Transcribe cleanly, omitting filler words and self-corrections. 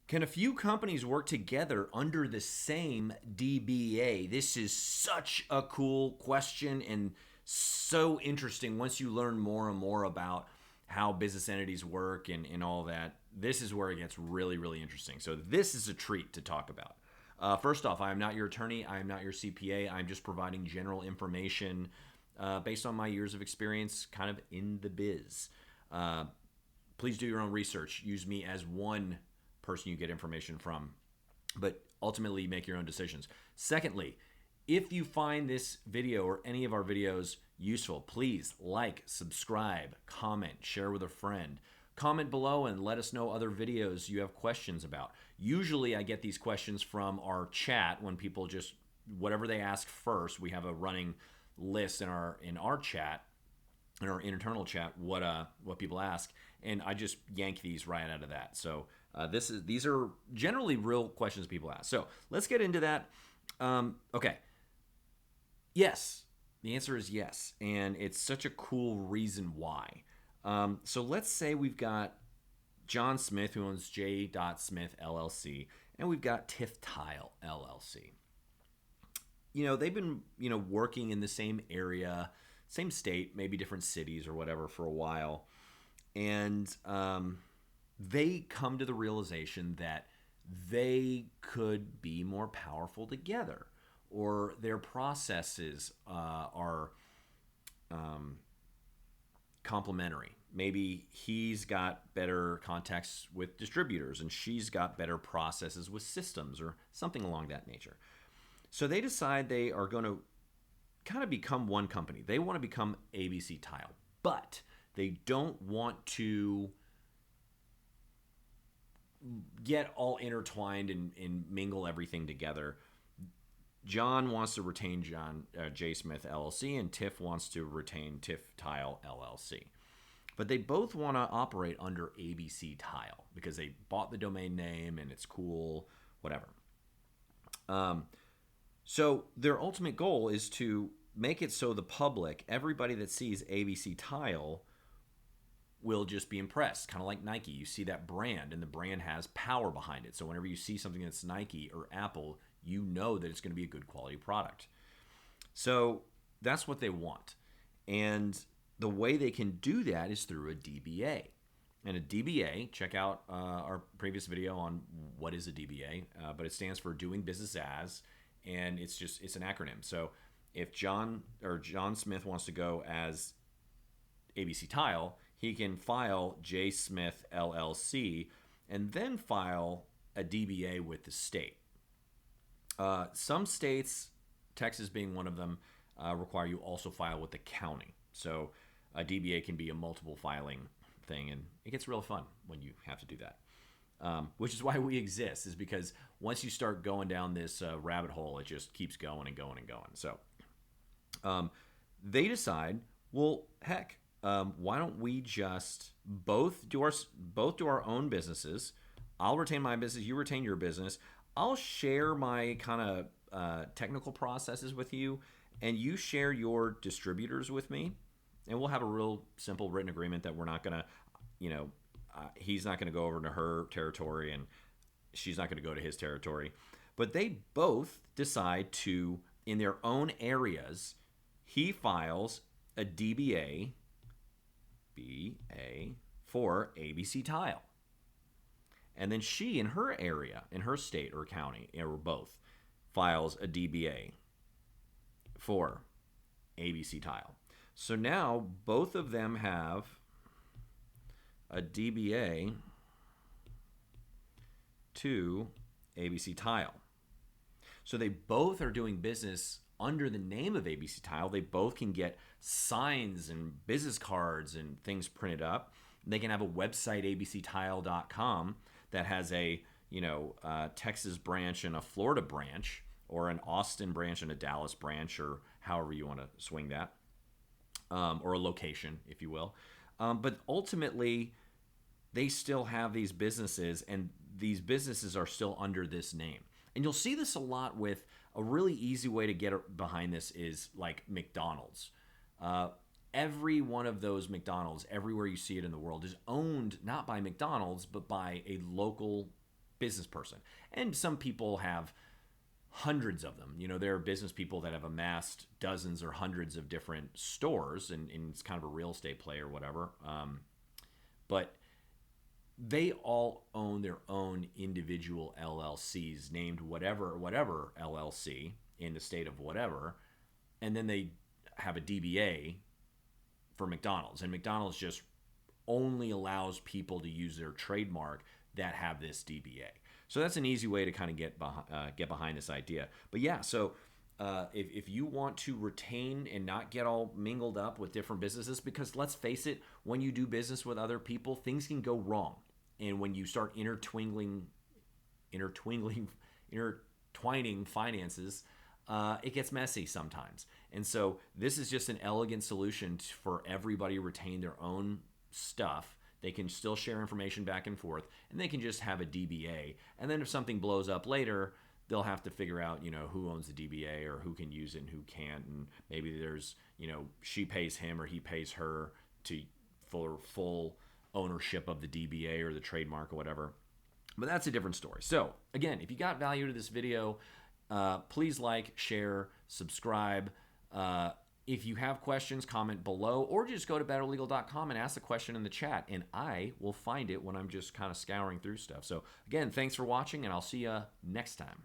Can a few companies work together under the same DBA? This is such a cool question and so interesting once you learn more and more about how business entities work and all that. This is where it gets really, really interesting. So, this is a treat to talk about. First off, I am not your attorney. I am not your CPA. I'm just providing general information based on my years of experience kind of in the biz. Uh, Please do your own research. Use me as one person you get information from, but ultimately make your own decisions. Secondly, if you find this video or any of our videos useful, please like, subscribe, comment, share with a friend. Comment below and let us know other videos you have questions about. Usually I get these questions from our chat when people just, whatever they ask first, we have a running list in our chat, in our internal chat, what people ask, and I just yank these right out of that. So these are generally real questions people ask. So let's get into that. Okay. Yes, the answer is yes, and it's such a cool reason why. So let's say we've got John Smith, who owns J. Smith LLC, and we've got Tiff Tile LLC. They've been working in the same area, same state, maybe different cities or whatever for a while, and they come to the realization that they could be more powerful together, or their processes are complementary. Maybe he's got better contacts with distributors and she's got better processes with systems or something along that nature. So they decide they are going to kind of become one company. They want to become ABC Tile, but they don't want to get all intertwined and mingle everything together. John wants to retain J. Smith LLC, and Tiff wants to retain Tiff Tile LLC. But they both want to operate under ABC Tile because they bought the domain name and it's cool, whatever. So their ultimate goal is to make it so the public, everybody that sees ABC Tile, will just be impressed. Kind of like Nike. You see that brand, and the brand has power behind it. So whenever you see something that's Nike or Apple, you know that it's going to be a good quality product. So that's what they want. And the way they can do that is through a DBA. And a DBA, check out our previous video on what is a DBA, but it stands for Doing Business As, and it's an acronym. So if John Smith wants to go as ABC Tile, he can file J. Smith LLC and then file a DBA with the state. Some states, Texas being one of them, require you also file with the county. So a DBA can be a multiple filing thing, and it gets real fun when you have to do that. Which is why we exist, is because once you start going down this rabbit hole, it just keeps going and going and going. So they decide, well, heck, why don't we just both do our own businesses? I'll retain my business, you retain your business. I'll share my kind of technical processes with you, and you share your distributors with me, and we'll have a real simple written agreement that we're not going to, he's not going to go over to her territory and she's not going to go to his territory. But they both decide to, in their own areas, he files a DBA for ABC Tile. And then she, in her area, in her state or county, or both, files a DBA for ABC Tile. So now both of them have a DBA to ABC Tile. So they both are doing business under the name of ABC Tile. They both can get signs and business cards and things printed up. They can have a website, abctile.com, that has a Texas branch and a Florida branch, or an Austin branch and a Dallas branch, or however you want to swing that, or a location, if you will. But ultimately, they still have these businesses, and these businesses are still under this name. And you'll see this a lot with a really easy way to get behind this is like McDonald's. Every one of those McDonald's, everywhere you see it in the world, is owned not by McDonald's, but by a local business person. And some people have hundreds of them. There are business people that have amassed dozens or hundreds of different stores, and it's kind of a real estate play or whatever. But they all own their own individual LLCs named whatever LLC in the state of whatever, and then they have a DBA for McDonald's, and McDonald's just only allows people to use their trademark that have this DBA. So that's an easy way to kind of get behind this idea. But yeah, so if you want to retain and not get all mingled up with different businesses, because let's face it, when you do business with other people, things can go wrong. And when you start intertwining finances, it gets messy sometimes. And so this is just an elegant solution for everybody to retain their own stuff. They can still share information back and forth, and they can just have a DBA. And then if something blows up later, they'll have to figure out, who owns the DBA or who can use it and who can't. And maybe there's, she pays him or he pays her for full ownership of the DBA or the trademark or whatever. But that's a different story. So again, if you got value to this video, please like, share, subscribe. If you have questions, comment below, or just go to betterlegal.com and ask the question in the chat, and I will find it when I'm just kind of scouring through stuff. So again, thanks for watching, and I'll see you next time.